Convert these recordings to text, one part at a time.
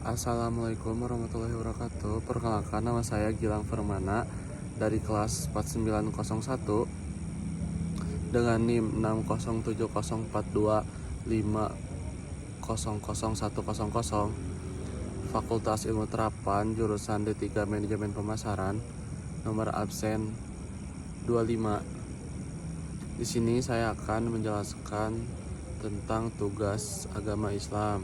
Assalamualaikum warahmatullahi wabarakatuh. Perkenalkan, nama saya Gilang Firmana dari kelas 4901 dengan NIM 6070425000100, Fakultas Ilmu Terapan, jurusan D3 Manajemen Pemasaran, nomor absen 25. Di sini saya akan menjelaskan tentang tugas agama Islam.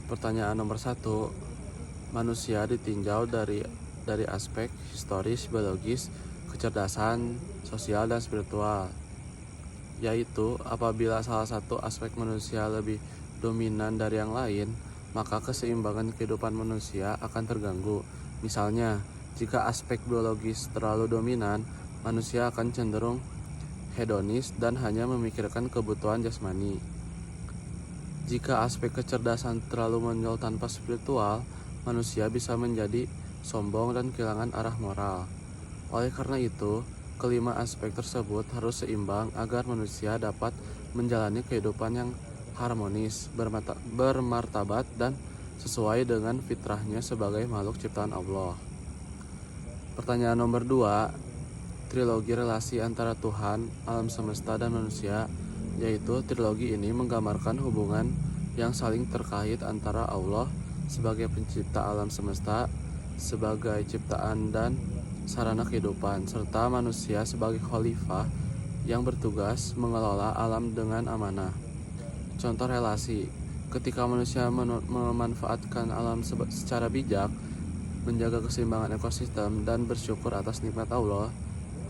Pertanyaan nomor 1. Manusia ditinjau dari aspek historis, biologis, kecerdasan, sosial, dan spiritual. Yaitu, apabila salah satu aspek manusia lebih dominan dari yang lain, maka keseimbangan kehidupan manusia akan terganggu. Misalnya, jika aspek biologis terlalu dominan, manusia akan cenderung hedonis dan hanya memikirkan kebutuhan jasmani. Jika aspek kecerdasan terlalu menonjol tanpa spiritual, manusia bisa menjadi sombong dan kehilangan arah moral. Oleh karena itu, kelima aspek tersebut harus seimbang agar manusia dapat menjalani kehidupan yang harmonis, bermartabat, dan sesuai dengan fitrahnya sebagai makhluk ciptaan Allah. Pertanyaan nomor 2. Trilogi relasi antara Tuhan, alam semesta, dan manusia, yaitu trilogi ini menggambarkan hubungan yang saling terkait antara Allah sebagai pencipta alam semesta, sebagai ciptaan dan sarana kehidupan, serta manusia sebagai khalifah yang bertugas mengelola alam dengan amanah. Contoh relasi: ketika manusia memanfaatkan alam secara bijak, menjaga keseimbangan ekosistem, dan bersyukur atas nikmat Allah,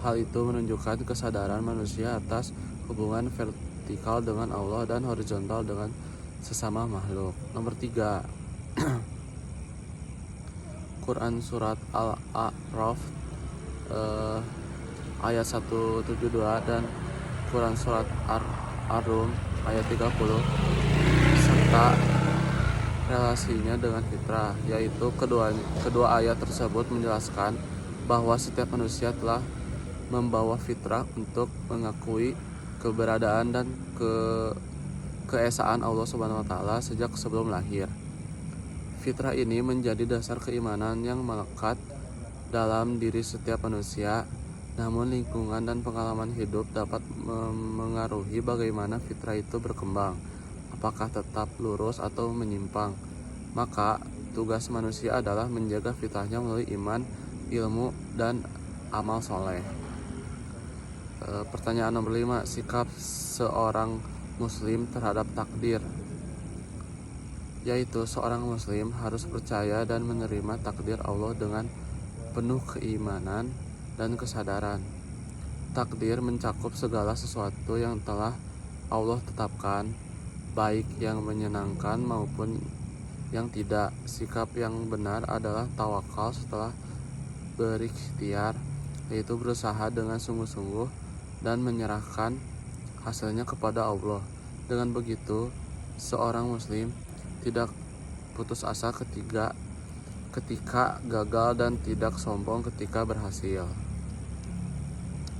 hal itu menunjukkan kesadaran manusia atas hubungan vertikal dengan Allah dan horizontal dengan sesama makhluk. Nomor 3. Quran Surat Al-A'raf ayat 172 dan Quran Surat Ar-Rum ayat 30 serta relasinya dengan fitrah, yaitu kedua ayat tersebut menjelaskan bahwa setiap manusia telah membawa fitrah untuk mengakui keberadaan dan keesaan Allah Subhanahu wa Ta'ala sejak sebelum lahir. Fitrah ini menjadi dasar keimanan yang melekat dalam diri setiap manusia. Namun lingkungan dan pengalaman hidup dapat mengaruhi bagaimana fitrah itu berkembang, apakah tetap lurus atau menyimpang. Maka tugas manusia adalah menjaga fitrahnya melalui iman, ilmu, dan amal soleh. Pertanyaan nomor 5. Sikap seorang muslim terhadap takdir, yaitu seorang muslim harus percaya dan menerima takdir Allah dengan penuh keimanan dan kesadaran. Takdir mencakup segala sesuatu yang telah Allah tetapkan, baik yang menyenangkan maupun yang tidak. Sikap yang benar adalah tawakal setelah berikhtiar, yaitu berusaha dengan sungguh-sungguh dan menyerahkan hasilnya kepada Allah. Dengan begitu, seorang muslim tidak putus asa ketika gagal dan tidak sombong ketika berhasil.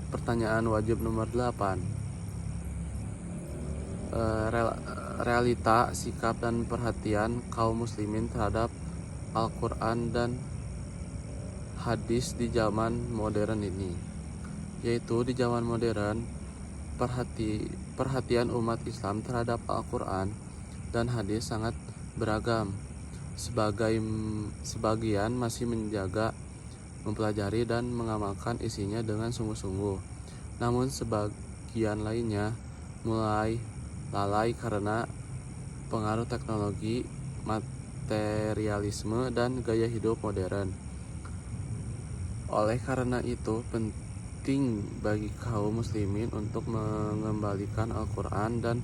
Pertanyaan wajib nomor 8. Realita, sikap, dan perhatian kaum muslimin terhadap Al-Quran dan hadis di zaman modern ini, yaitu di zaman modern perhatian umat Islam terhadap Al-Quran dan hadis sangat beragam. Sebagian masih menjaga, mempelajari, dan mengamalkan isinya dengan sungguh-sungguh. Namun sebagian lainnya mulai lalai karena pengaruh teknologi, materialisme, dan gaya hidup modern. Oleh karena itu, penting bagi kaum muslimin untuk mengembalikan Al-Quran dan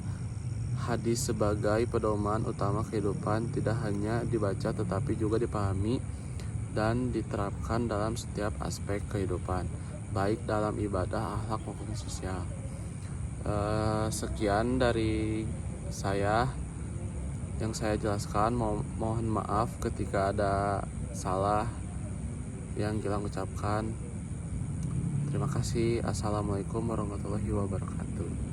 hadis sebagai pedoman utama kehidupan, tidak hanya dibaca tetapi juga dipahami dan diterapkan dalam setiap aspek kehidupan, baik dalam ibadah, akhlak, maupun sosial. Sekian dari saya yang saya jelaskan. Mohon maaf ketika ada salah yang Gilang ucapkan. Terima kasih. Assalamualaikum warahmatullahi wabarakatuh.